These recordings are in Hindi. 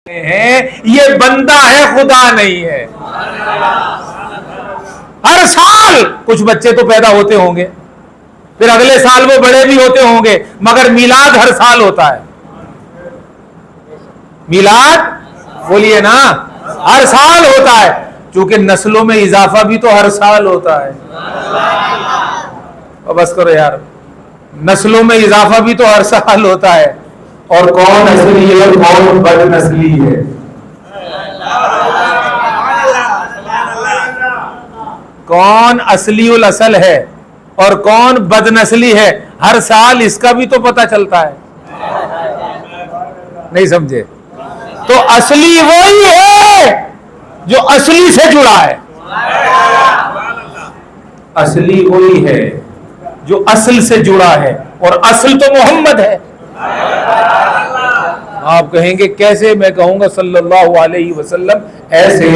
हैं, ये बंदा है, खुदा नहीं है। हर साल कुछ बच्चे तो पैदा होते होंगे, फिर अगले साल वो बड़े भी होते होंगे, मगर मिलाद हर साल होता है। मिलाद बोलिए ना, हर साल होता है, क्योंकि नस्लों में इजाफा भी तो हर साल होता है। और बस करो यार, नस्लों में इजाफा भी तो हर साल होता है। और कौन असली है और कौन बदनस्ली है? कौन असली उल असल है और कौन बदनस्ली है, हर साल इसका भी तो पता चलता है। नहीं समझे? तो असली वही है जो असली से जुड़ा है। असली वही है जो असल से जुड़ा है, और असल तो मोहम्मद है। आप कहेंगे कैसे? मैं कहूंगा सल्लल्लाहु अलैहि वसल्लम, ऐसे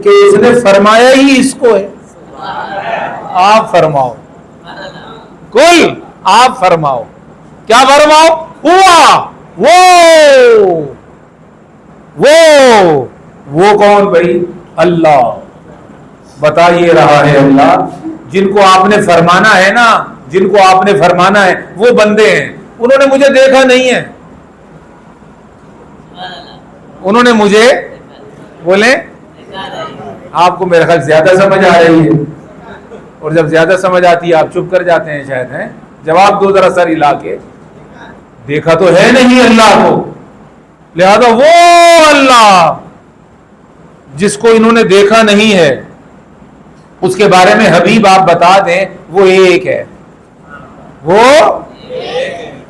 कि इसने फरमाया ही इसको है। आप फरमाओ, कुल आप फरमाओ, क्या फरमाओ? हुआ वो कौन भाई? अल्लाह। बता ये रहा है अल्लाह, जिनको आपने फरमाना है ना, जिनको आपने फरमाना है वो बंदे हैं। उन्होंने मुझे देखा नहीं है, उन्होंने मुझे, बोले आपको मेरे ख्याल ज्यादा समझ आ रही है, और जब ज्यादा समझ आती है आप चुप कर जाते हैं शायद, हैं? जवाब दो जरा सर हिला के। देखा तो है नहीं अल्लाह को, लिहाजा वो अल्लाह जिसको इन्होंने देखा नहीं है, उसके बारे में हबीब आप बता दें, वो एक है, वो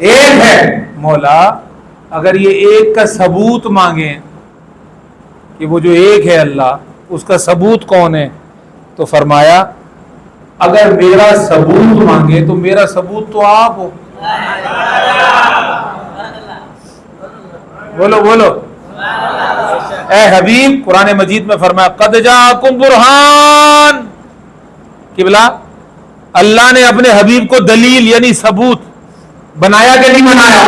एक है। मौला अगर ये एक का सबूत मांगे कि वो जो एक है अल्लाह, उसका सबूत कौन है, तो फरमाया अगर मेरा सबूत मांगे तो मेरा सबूत तो आप हो। बोलो बोलो। ए हबीब, कुरान मजीद में फरमाया कद जाकुम बुरहान, किबला अल्लाह ने अपने हबीब को दलील यानी सबूत बनाया कि नहीं बनाया?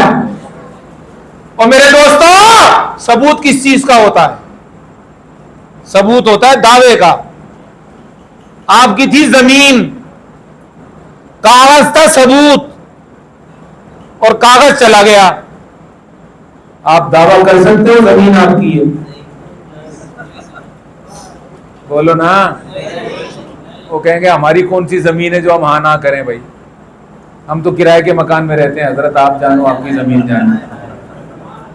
और मेरे दोस्तों, सबूत किस चीज का होता है? सबूत होता है दावे का। आपकी थी जमीन, कागज था सबूत, और कागज चला गया, आप दावा कर सकते हो जमीन आपकी है? बोलो ना। वो कहेंगे हमारी कौन सी जमीन है जो हम हाँ ना करें भाई, हम तो किराए के मकान में रहते हैं, हजरत आप जानो आपकी जमीन जानो।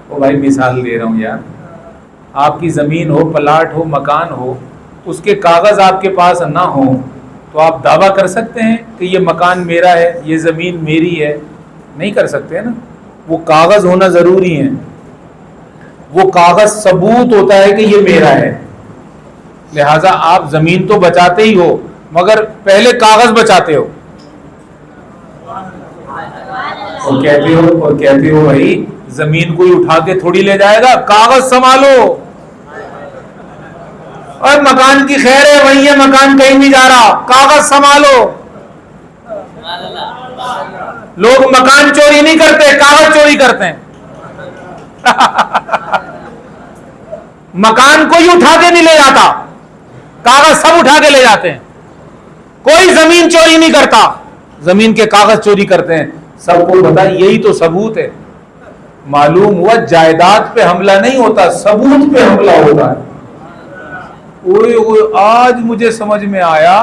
ओ भाई मिसाल दे रहा हूं यार, आपकी जमीन हो, प्लाट हो, मकान हो, उसके कागज आपके पास ना हो तो आप दावा कर सकते हैं कि ये मकान मेरा है, ये जमीन मेरी है? नहीं कर सकते ना। वो कागज होना जरूरी है, वो कागज सबूत होता है कि ये मेरा है। लिहाजा आप जमीन तो बचाते ही हो, मगर पहले कागज बचाते हो, और कहते हो भाई जमीन कोई उठा के थोड़ी ले जाएगा, कागज संभालो। और मकान की खैर है, वही है, मकान कहीं नहीं जा रहा, कागज संभालो। लोग मकान चोरी नहीं करते, कागज चोरी करते हैं। मकान कोई उठा के नहीं ले जाता, कागज सब उठा के ले जाते हैं। कोई जमीन चोरी नहीं करता, जमीन के कागज चोरी करते हैं। सबको पता, यही तो सबूत है। मालूम हुआ जायदाद पे हमला नहीं होता, सबूत पे हमला होता है। ओए ओए, आज मुझे समझ में आया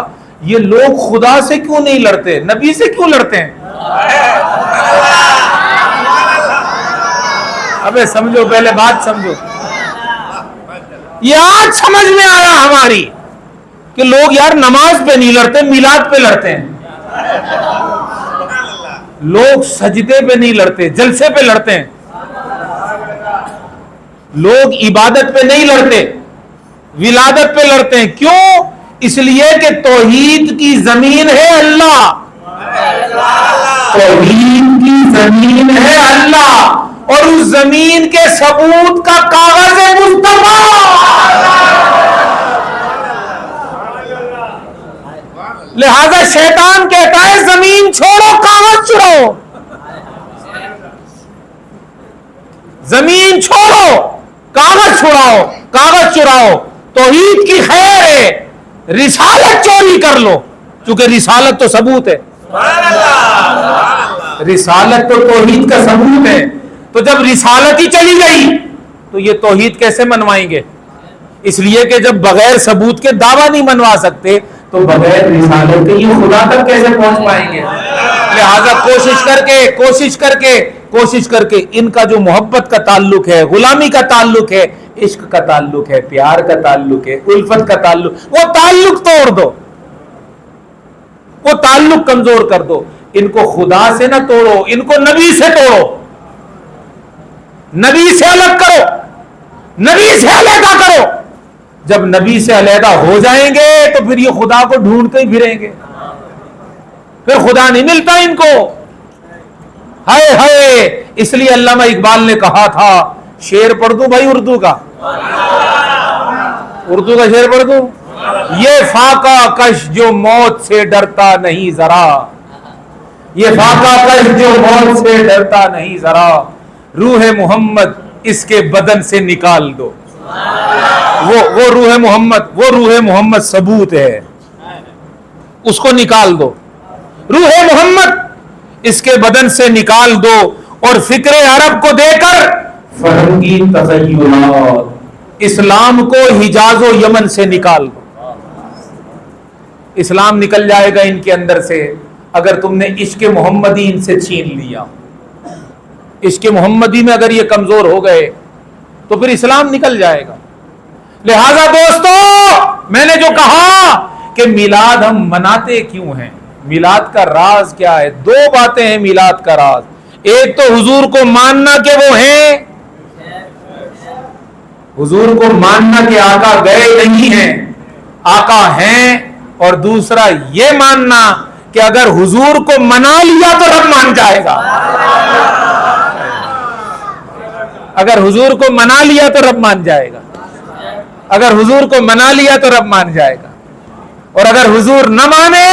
ये लोग खुदा से क्यों नहीं लड़ते, नबी से क्यों लड़ते हैं। अबे समझो, पहले बात समझो। ये आज समझ में आया हमारी कि लोग यार नमाज पे नहीं लड़ते, मिलाद पे लड़ते हैं। लोग सजदे पे नहीं लड़ते, जलसे पे लड़ते हैं। लोग इबादत पे नहीं लड़ते, विलादत पे लड़ते हैं। क्यों? इसलिए कि तौहीद की जमीन है अल्लाह, तौहीद की जमीन है अल्लाह, और उस जमीन के सबूत का कागज है मुस्तफा। लिहाजा शैतान कहता है जमीन छोड़ो, कागज चुराओ। जमीन छोड़ो, कागज छुड़ाओ, कागज चुराओ, तौहीद की खैर है, रिसालत चोरी कर लो, क्योंकि रिसालत तो सबूत है, रिसालत तो तौहीद का सबूत है। तो जब रिसालत ही चली गई तो ये तौहीद कैसे मनवाएंगे? इसलिए कि जब बगैर सबूत के दावा नहीं मनवा सकते तो बगैर रिसालत के ये खुदा तक कैसे पहुंच पाएंगे? लिहाजा कोशिश करके इनका जो मोहब्बत का ताल्लुक है, गुलामी का ताल्लुक है, इश्क का ताल्लुक है, प्यार का ताल्लुक है, उल्फत का ताल्लुक, वो ताल्लुक तोड़ दो, वो ताल्लुक कमजोर कर दो। इनको खुदा से ना तोड़ो, इनको नबी से तोड़ो, नबी से अलग करो, नबी से अलग करो। जब नबी से अलहदा हो जाएंगे तो फिर ये खुदा को ढूंढते ही फिरेंगे, फिर खुदा नहीं मिलता इनको। हाय हाय, इसलिए अल्लामा इकबाल ने कहा था, शेर पढ़ दूं भाई उर्दू का शेर पढ़ दूं। ये फाका कश जो मौत से डरता नहीं जरा, ये फाका कश जो मौत से डरता नहीं जरा, रूह मोहम्मद इसके बदन से निकाल दो। वो रूह मोहम्मद सबूत है, उसको निकाल दो। रूह मोहम्मद इसके बदन से निकाल दो और फिक्र अरब को देकर फहम की तखय्युलात, इस्लाम को हिजाजो यमन से निकाल दो। इस्लाम निकल जाएगा इनके अंदर से अगर तुमने इश्क मोहम्मदी इनसे छीन लिया। इश्क मोहम्मदी में अगर ये कमजोर हो गए तो फिर इस्लाम निकल जाएगा। लिहाजा दोस्तों, मैंने जो कहा कि मिलाद हम मनाते क्यों हैं, मिलाद का राज क्या है? दो बातें हैं मिलाद का राज। एक तो हुजूर को मानना कि वो हैं, हुजूर को मानना कि आका गए नहीं हैं, आका हैं। और दूसरा ये मानना कि अगर हुजूर को मना लिया तो रब मान जाएगा। अगर हुजूर को मना लिया तो रब मान जाएगा, अगर हुजूर को मना लिया तो रब मान जाएगा, और अगर हुजूर न माने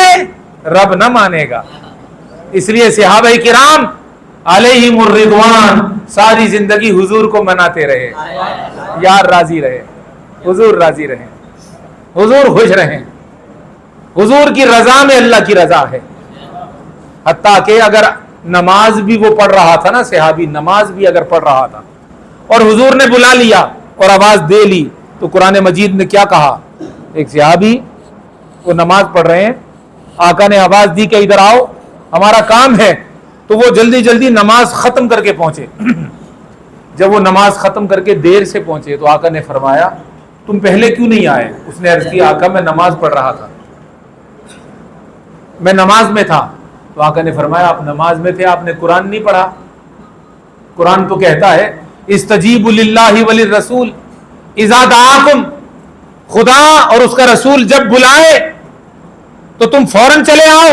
रब न मानेगा। इसलिए सहाबाए किराम अलैहिमुर रिदवान सारी जिंदगी हुजूर को मनाते रहे, यार राजी रहे, हुजूर राजी रहे, हुजूर खुश रहे। हुजूर की रजा में अल्लाह की रजा है। हत्ता कि अगर नमाज भी वो पढ़ रहा था ना, सहाबी नमाज भी अगर पढ़ रहा था और हुजूर ने बुला लिया और आवाज दे ली तो कुरान मजीद ने क्या कहा? एक सहाबी वो नमाज पढ़ रहे हैं, आका ने आवाज दी कि इधर आओ, हमारा काम है। तो वो जल्दी जल्दी नमाज खत्म करके पहुंचे। जब वो नमाज खत्म करके देर से पहुंचे तो आका ने फरमाया, तुम पहले क्यों नहीं आए? उसने अर्ज किया, आका मैं नमाज पढ़ रहा था, मैं नमाज में था। तो आका ने फरमाया, आप नमाज में थे, आपने कुरान नहीं पढ़ा। कुरान तो कहता है इस्तजीबु लिल्लाहि वलिर रसूल इज़ा दआकुम, खुदा और उसका रसूल जब बुलाए तो तुम फौरन चले आओ।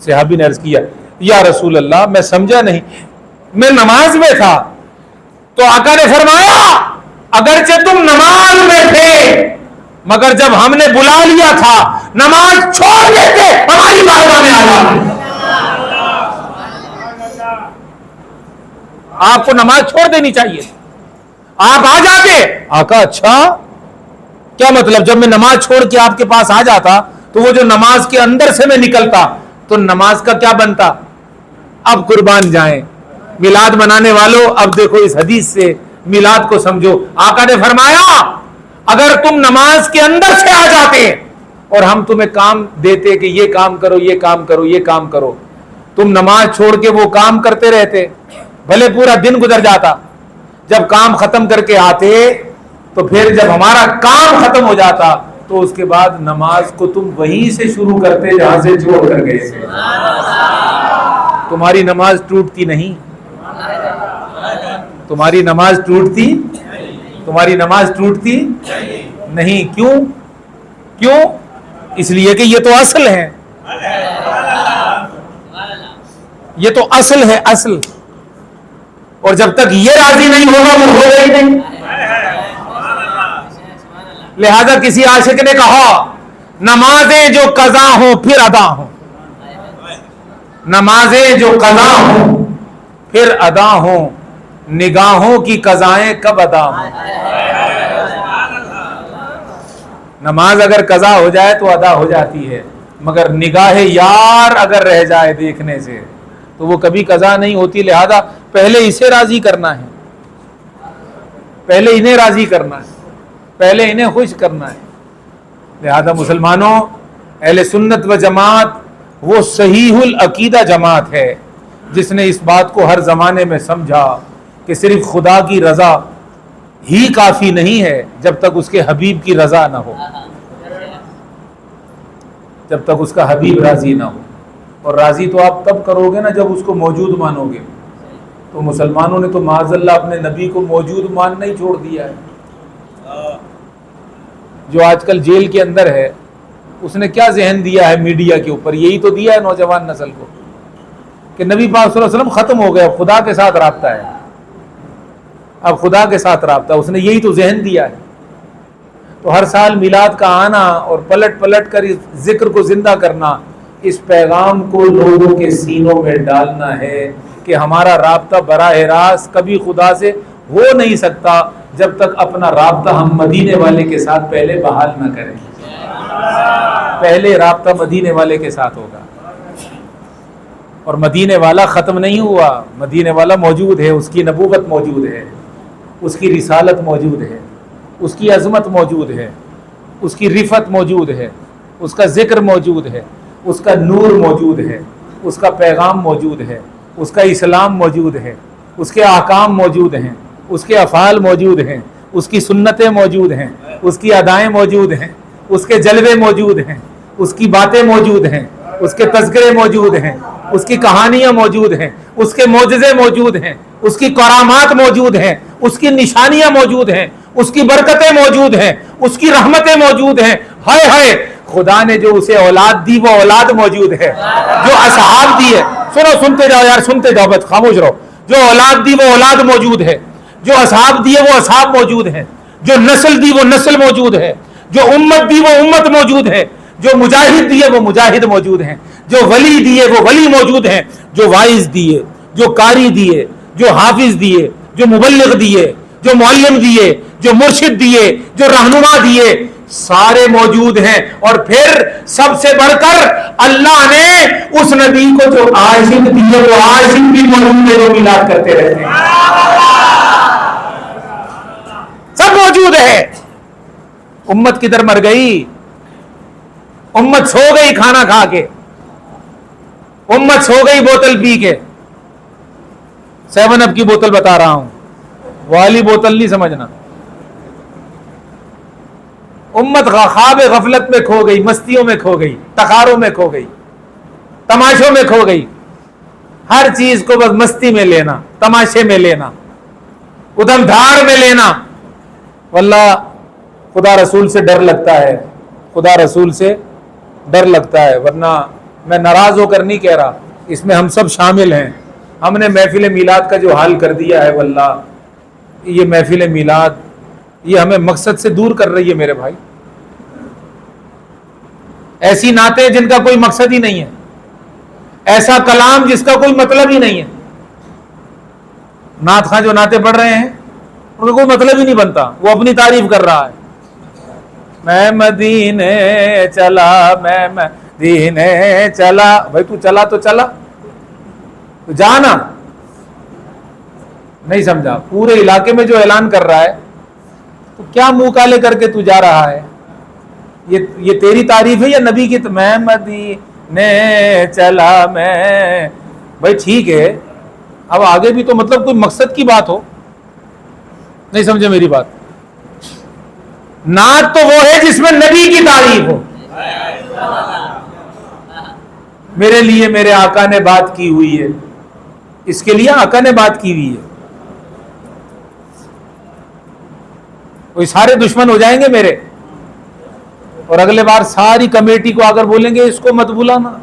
सहाबी ने अर्ज किया, या रसूल अल्लाह मैं समझा नहीं, मैं नमाज में था। तो आका ने फरमाया, अगरचे तुम नमाज में थे मगर जब हमने बुला लिया था नमाज छोड़ देते, हमारी बारगाह में आ जाते। आपको नमाज छोड़ देनी चाहिए, आप आ जाते। आका अच्छा क्या मतलब? जब मैं नमाज छोड़ के आपके पास आ जाता तो वो जो नमाज के अंदर से मैं निकलता तो नमाज का क्या बनता? अब कुर्बान जाएं मिलाद मनाने वालों, अब देखो इस हदीस से मिलाद को समझो। आका ने फरमाया, अगर तुम नमाज के अंदर से आ जाते और हम तुम्हें काम देते कि ये काम करो, ये काम करो, ये काम करो, तुम नमाज छोड़ के वो काम करते रहते, भले पूरा दिन गुजर जाता। जब काम खत्म करके आते तो फिर जब हमारा काम खत्म हो जाता तो उसके बाद नमाज को तुम वहीं से शुरू करते जहां से छोड़ कर गए थे। तुम्हारी नमाज टूटती नहीं, तुम्हारी नमाज टूटती, तुम्हारी नमाज टूटती नहीं। क्यों? क्यों? इसलिए कि ये तो असल है, ये तो असल है, असल। और जब तक ये राजी नहीं होगा वो होगा ही नहीं। लिहाजा किसी आशिक ने कहा, नमाजें जो कज़ा हो फिर अदा हो, नमाजें जो कज़ा हो फिर अदा हो, निगाहों की कज़ाएं कब अदा हों। नमाज अगर कज़ा हो जाए तो अदा हो जाती है, मगर निगाह यार अगर रह जाए देखने से तो वो कभी कज़ा नहीं होती। लिहाजा पहले इसे राजी करना है, पहले इन्हें राजी करना है, पहले इन्हें खुश करना है। लिहाजा मुसलमानों, अहले सुन्नत व जमात वो सहीहुल अकीदा जमात है जिसने इस बात को हर ज़माने में समझा कि सिर्फ खुदा की रज़ा ही काफ़ी नहीं है जब तक उसके हबीब की रज़ा ना हो, जब तक उसका हबीब राज़ी ना हो। और राज़ी तो आप तब करोगे ना जब उसको मौजूद मानोगे। तो मुसलमानों ने तो माज़अल्लाह अपने नबी को मौजूद मानना ही छोड़ दिया है। जो आजकल जेल के अंदर है उसने क्या जहन दिया है मीडिया के ऊपर, यही तो दिया है नौजवान नस्ल को कि नबी पाक सल्लल्लाहु अलैहि वसल्लम खत्म हो गया, खुदा के साथ राब्ता है, अब खुदा के साथ राब्ता, उसने यही तो जहन दिया है। तो हर साल मिलाद का आना और पलट पलट कर इस जिक्र को जिंदा करना, इस पैगाम को लोगों के सीनों में डालना है कि हमारा राब्ता बराह रास्त कभी खुदा से हो नहीं सकता जब तक अपना राब्ता हम मदीने वाले के साथ पहले बहाल ना करें। पहले राब्ता मदीने वाले के साथ होगा, और मदीने वाला ख़त्म नहीं हुआ, मदीने वाला मौजूद है, उसकी नबूवत मौजूद है, उसकी रिसालत मौजूद है, उसकी अज़मत मौजूद है, उसकी रिफत मौजूद है, उसका ज़िक्र मौजूद है, उसका नूर मौजूद है, उसका पैगाम मौजूद है, उसका इस्लाम मौजूद है, उसके आकाम मौजूद हैं, उसके अफ़ाल मौजूद हैं, उसकी सुन्नतें मौजूद हैं, उसकी अदाएँ मौजूद हैं, उसके जलवे मौजूद हैं, उसकी बातें मौजूद हैं, उसके तज़किरे मौजूद हैं, उसकी कहानियाँ मौजूद हैं, उसके मौजज़े मौजूद हैं, उसकी करामात मौजूद हैं, उसकी निशानियाँ मौजूद हैं, उसकी बरकतें मौजूद हैं, उसकी रहमतें मौजूद हैं। हाय हाय, खुदा ने जो उसे औलाद दी वो औलाद मौजूद है, जो असहाब दी है, सुनो सुनते जाओ यार, सुनते जाओ, बस खामोश रहो। जो औलाद दी वो औलाद मौजूद है, जो असहाब दिए वो असहाब मौजूद है, जो नस्ल दी वो नस्ल मौजूद है, जो उम्मत दी वो उम्मत मौजूद है, जो मुजाहिद दिए वो मुजाहिद मौजूद हैं, जो वली दिए वो वली मौजूद हैं, जो वाइज दिए, जो कारी दिए, जो हाफिज दिए, जो मुबल्लिग दिए, जो मुअल्लिम दिए, जो मुर्शिद दिए, जो रहनुमा दिए, सारे मौजूद हैं। और फिर सबसे बढ़कर अल्लाह ने उस नबी को जो आशिक दिए वो आशिक भी मौजूद है, जो मिलाद करते रहते हैं, सब मौजूद है। उम्मत किधर मर गई? उम्मत सो गई खाना खा के, उम्मत सो गई बोतल पी के। 7 अप की बोतल बता रहा हूं, वाली बोतल नहीं समझना। उम्मत ख्वाब गफलत में खो गई, मस्तियों में खो गई, तखारों में खो गई, तमाशों में खो गई। हर चीज को बस मस्ती में लेना, तमाशे में लेना, उधम धार में लेना। वल्लाह खुदा रसूल से डर लगता है, खुदा रसूल से डर लगता है। वरना मैं नाराज होकर नहीं कह रहा, इसमें हम सब शामिल हैं। हमने महफिल मीलाद का जो हाल कर दिया है, वल्लाह ये महफिल मीलाद ये हमें मकसद से दूर कर रही है मेरे भाई। ऐसी नाते जिनका कोई मकसद ही नहीं है, ऐसा कलाम जिसका कोई मतलब ही नहीं है। नात खां जो नाते पढ़ रहे हैं उनका कोई मतलब ही नहीं बनता, वो अपनी तारीफ कर रहा है। मैं मदीने चला, मैं मदीने चला। भाई तू चला तो चला, तो जाना। नहीं समझा? पूरे इलाके में जो ऐलान कर रहा है, तो क्या मुंह काले करके तू जा रहा है? ये तेरी तारीफ है या नबी की? मैं मदीने चला, मैं। भाई ठीक है, अब आगे भी तो मतलब कोई मकसद की बात हो। नहीं समझे मेरी बात? नात तो वो है जिसमें नबी की तारीफ हो। मेरे लिए मेरे आका ने बात की हुई है, इसके लिए आका ने बात की हुई है। कोई सारे दुश्मन हो जाएंगे मेरे, और अगले बार सारी कमेटी को आकर बोलेंगे इसको मत बुलाना,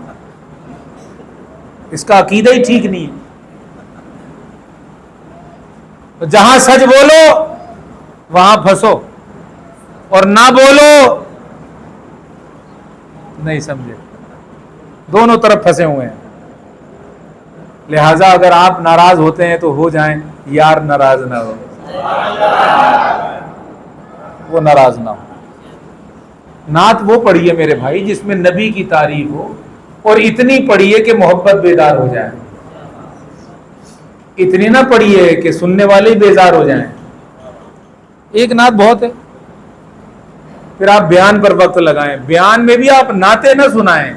इसका अकीदा ही ठीक नहीं है। तो जहां सच बोलो वहां फंसो, और ना बोलो। नहीं समझे? दोनों तरफ फंसे हुए हैं। लिहाजा अगर आप नाराज होते हैं तो हो जाएं, यार नाराज ना हो, वो नाराज ना हो। नात वो पढ़िए मेरे भाई जिसमें नबी की तारीफ हो, और इतनी पढ़िए कि मोहब्बत बेदार हो जाए, इतनी ना पढ़िए कि सुनने वाले बेजार हो जाएं। एक नात बहुत है। फिर आप बयान पर वक्त लगाएं, बयान में भी आप नाते ना सुनाएं,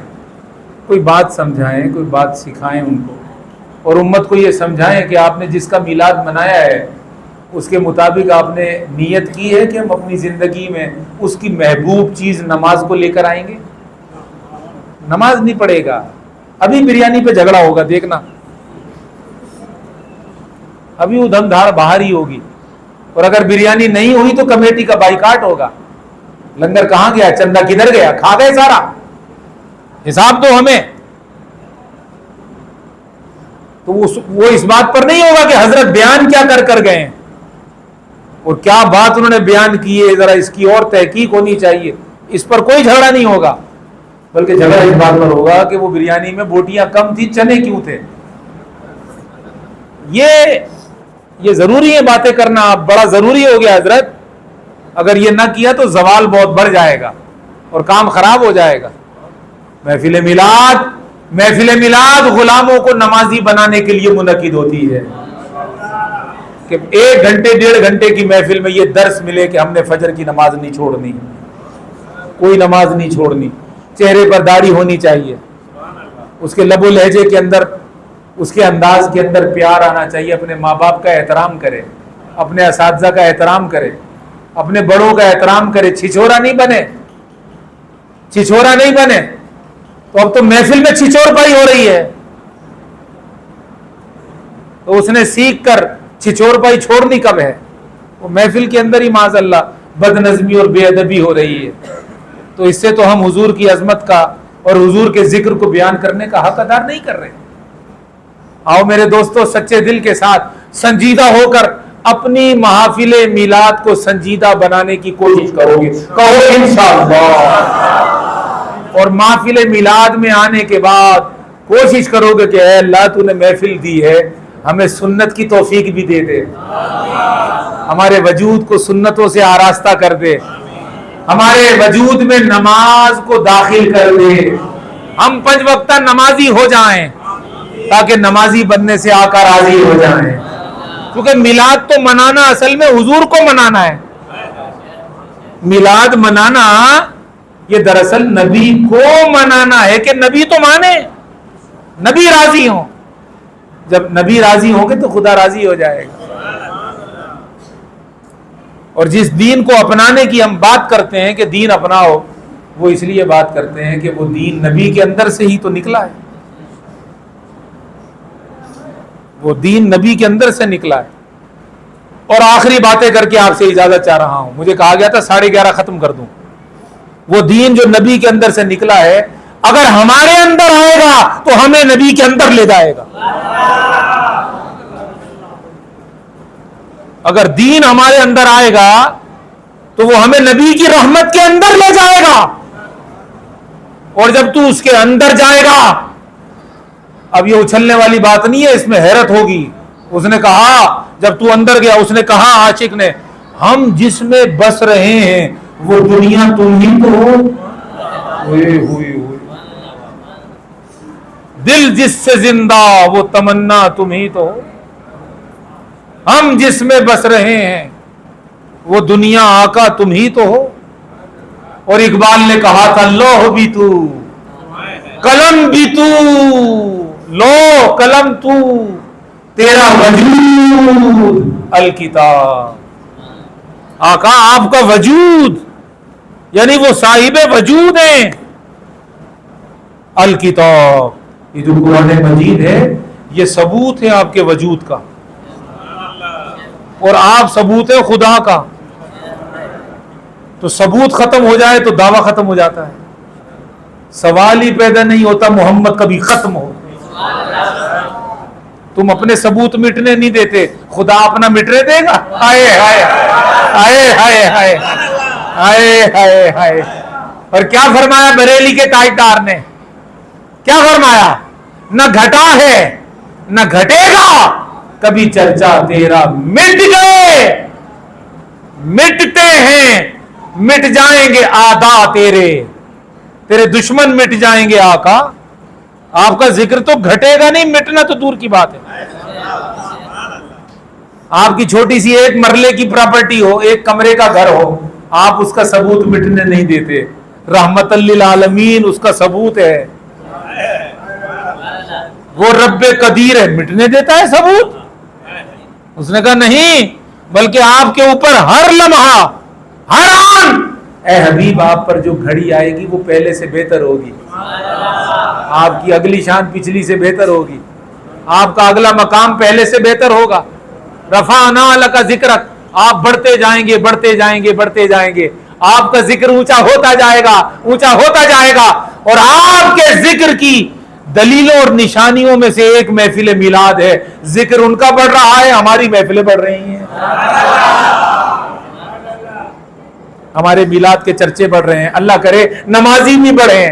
कोई बात समझाएं, कोई बात सिखाएं उनको, और उम्मत को ये समझाएं कि आपने जिसका मिलाद मनाया है उसके मुताबिक आपने नियत की है कि हम अपनी जिंदगी में उसकी महबूब चीज नमाज को लेकर आएंगे। नमाज नहीं पढ़ेगा, अभी बिरयानी पे झगड़ा होगा, देखना अभी उधमधार बाहर ही होगी, और अगर बिरयानी नहीं हुई तो कमेटी का बाइकाट होगा। लंगर कहां गया, चंदा किधर गया, खा गए सारा, हिसाब दो हमें। तो वो इस बात पर नहीं होगा कि हजरत बयान क्या कर गए हैं और क्या बात उन्होंने बयान की है, जरा इसकी और तहकीक होनी चाहिए। इस पर कोई झगड़ा नहीं होगा, बल्कि झगड़ा इस बात पर होगा कि वो बिरयानी में बोटियां कम थी, चने क्यों थे। ये जरूरी है बातें करना, बड़ा जरूरी हो गया हजरत। अगर ये ना किया तो जवाल बहुत बढ़ जाएगा और काम खराब हो जाएगा। महफिल मिलाद गुलामों को नमाजी बनाने के लिए मुनक्किद होती है कि 1 घंटे 1.5 घंटे की महफिल में ये दर्स मिले कि हमने फजर की नमाज नहीं छोड़नी, कोई नमाज नहीं छोड़नी, चेहरे पर दाढ़ी होनी चाहिए, उसके लबो लहजे के अंदर, उसके अंदाज के अंदर प्यार आना चाहिए, अपने माँ बाप का एहतराम करे, अपने असातिज़ा का एहतराम करे, अपने बड़ों का एहतराम करे, छिछोरा नहीं बने, छिछोरा नहीं बने। तो अब तो महफिल में छिछोर पाई हो रही है, तो उसने सीख कर छिछोर पाई छोड़नी कब है, वो महफिल के अंदर ही माज़अल्लाह बदनज़मी और बेअदबी हो रही है। तो इससे तो हम हुजूर की अजमत का और हुजूर के जिक्र को बयान करने का हक अदा नहीं कर रहे। आओ मेरे दोस्तों, सच्चे दिल के साथ संजीदा होकर अपनी महफिले मिलाद को संजीदा बनाने की कोशिश करोगे, कहो इंशाअल्लाह। और महफिले मिलाद में आने के बाद कोशिश करोगे कि अल्लाह तूने महफिल दी है, हमें सुन्नत की तौफीक भी दे दे, हमारे वजूद को सुन्नतों से आरास्ता कर दे, हमारे वजूद में नमाज को दाखिल कर दे, हम 5 वक्ता नमाजी हो जाएं, ताकि नमाजी बनने से आका राजी हो जाएं। क्योंकि मिलाद तो मनाना असल में हुजूर को मनाना है। मिलाद मनाना ये दरअसल नबी को मनाना है कि नबी तो माने, नबी राजी हो। जब नबी राजी होंगे तो खुदा राजी हो जाएगा। और जिस दीन को अपनाने की हम बात करते हैं कि दीन अपनाओ, वो इसलिए बात करते हैं कि वो दीन नबी के अंदर से ही तो निकला है, वो दीन नबी के अंदर से निकला है। और आखिरी बातें करके आपसे इजाजत चाह रहा हूं, मुझे कहा गया था 11:30 खत्म कर दूं। वो दीन जो नबी के अंदर से निकला है, अगर हमारे अंदर आएगा तो हमें नबी के अंदर ले जाएगा। अगर दीन हमारे अंदर आएगा तो वो हमें नबी की रहमत के अंदर ले जाएगा। और जब तू उसके अंदर जाएगा, अब ये उछलने वाली बात नहीं है, इसमें हैरत होगी। उसने कहा, जब तू अंदर गया, उसने कहा आशिक ने, हम जिसमें बस रहे हैं वो दुनिया तुम ही तो हो। हुई दिल जिससे जिंदा वो तमन्ना तुम ही तो हो। हम जिसमें बस रहे हैं वो दुनिया आका तुम ही तो हो। और इकबाल ने कहा था, लौह भी तू कलम भी तू, लो कलम तू, तेरा वजूद अल किताब। आका आपका वजूद यानी वो साहिबे वजूद है, अल किताब, ये जो कुरान मजीद है ये सबूत है आपके वजूद का, और आप सबूत है खुदा का। तो सबूत खत्म हो जाए तो दावा खत्म हो जाता है। सवाल ही पैदा नहीं होता मोहम्मद कभी खत्म हो। तुम अपने सबूत मिटने नहीं देते, खुदा अपना मिटने देगा। हाय हाय हाय हाय हाय हाय हाय हाय। और क्या फरमाया बरेली के ताजदार ने, क्या फरमाया, न घटा है न घटेगा कभी चर्चा तेरा। मिट गए, मिटते हैं, मिट जाएंगे आदा तेरे, तेरे दुश्मन मिट जाएंगे आका। आपका जिक्र तो घटेगा नहीं, मिटना तो दूर की बात है। आपकी छोटी सी एक मरले की प्रॉपर्टी हो, एक कमरे का घर हो, आप उसका सबूत मिटने नहीं देते। रहमतल लिल आलमीन उसका सबूत है, वो रब्बे कदीर है, मिटने देता है सबूत? उसने कहा नहीं, बल्कि आपके ऊपर हर लम्हा, हर आन, ए हबीब आप पर जो घड़ी आएगी वो पहले से बेहतर होगी। आपकी अगली शान पिछली से बेहतर होगी, आपका अगला मकाम पहले से बेहतर होगा। रफाना लका जिक्रक, आप बढ़ते जाएंगे, बढ़ते जाएंगे, बढ़ते जाएंगे, आपका जिक्र ऊंचा होता जाएगा, ऊंचा होता जाएगा। और आपके जिक्र की दलीलों और निशानियों में से एक महफिल मिलाद है। जिक्र उनका बढ़ रहा है, हमारी महफिलें बढ़ रही हैं, हमारे मिलाद के चर्चे बढ़ रहे हैं। अल्लाह करे नमाजी भी बढ़े,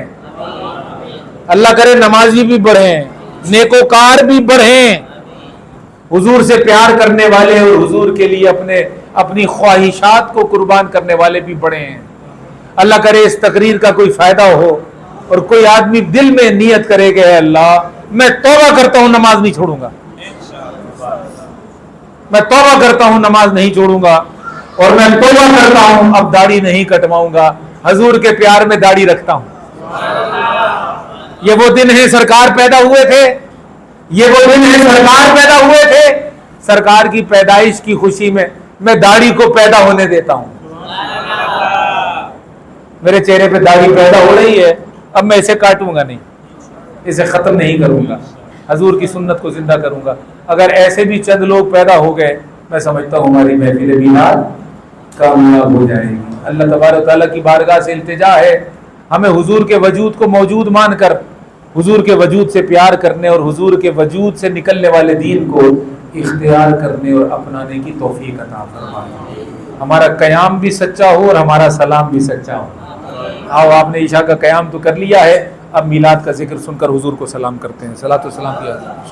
अल्लाह करे नमाजी भी बढ़े, नेकोकार भी बढ़े, हुजूर से प्यार करने वाले और हुजूर के लिए अपनी ख्वाहिशात को कुर्बान करने वाले भी बढ़े हैं। अल्लाह करे इस तकरीर का कोई फायदा हो और कोई आदमी दिल में नियत करे कि अल्लाह मैं तौबा करता हूं, नमाज नहीं छोड़ूंगा, मैं तौबा करता हूं, नमाज नहीं छोड़ूंगा, और मैं तौबा करता हूं अब दाढ़ी नहीं कटवाऊंगा, हुजूर के प्यार में दाढ़ी रखता हूं। ये वो दिन है सरकार पैदा हुए थे, ये वो दिन है सरकार पैदा हुए थे, सरकार की पैदाइश की खुशी में मैं दाढ़ी को पैदा होने देता हूं। मेरे चेहरे पे दाढ़ी पैदा हो रही है, अब मैं इसे काटूंगा नहीं, इसे खत्म नहीं करूंगा, हुजूर की सुन्नत को जिंदा करूंगा। अगर ऐसे भी चंद लोग पैदा हो गए, मैं समझता हूं हमारी महफिल मिलाद कामयाब हो जाएगी। अल्लाह तबारक तआला की बारगाह से इल्तिजा है, हमें हुजूर के वजूद को मौजूद मानकर हुजूर के वजूद से प्यार करने और हुजूर के वजूद से निकलने वाले दीन को इख्तियार करने और अपनाने की तौफीक अता फरमाए। हमारा क़याम भी सच्चा हो और हमारा सलाम भी सच्चा हो। आओ, आपने ईशा का क़याम तो कर लिया है, अब मिलाद का जिक्र सुनकर हुजूर को सलाम करते हैं। सलातो सलाम किया।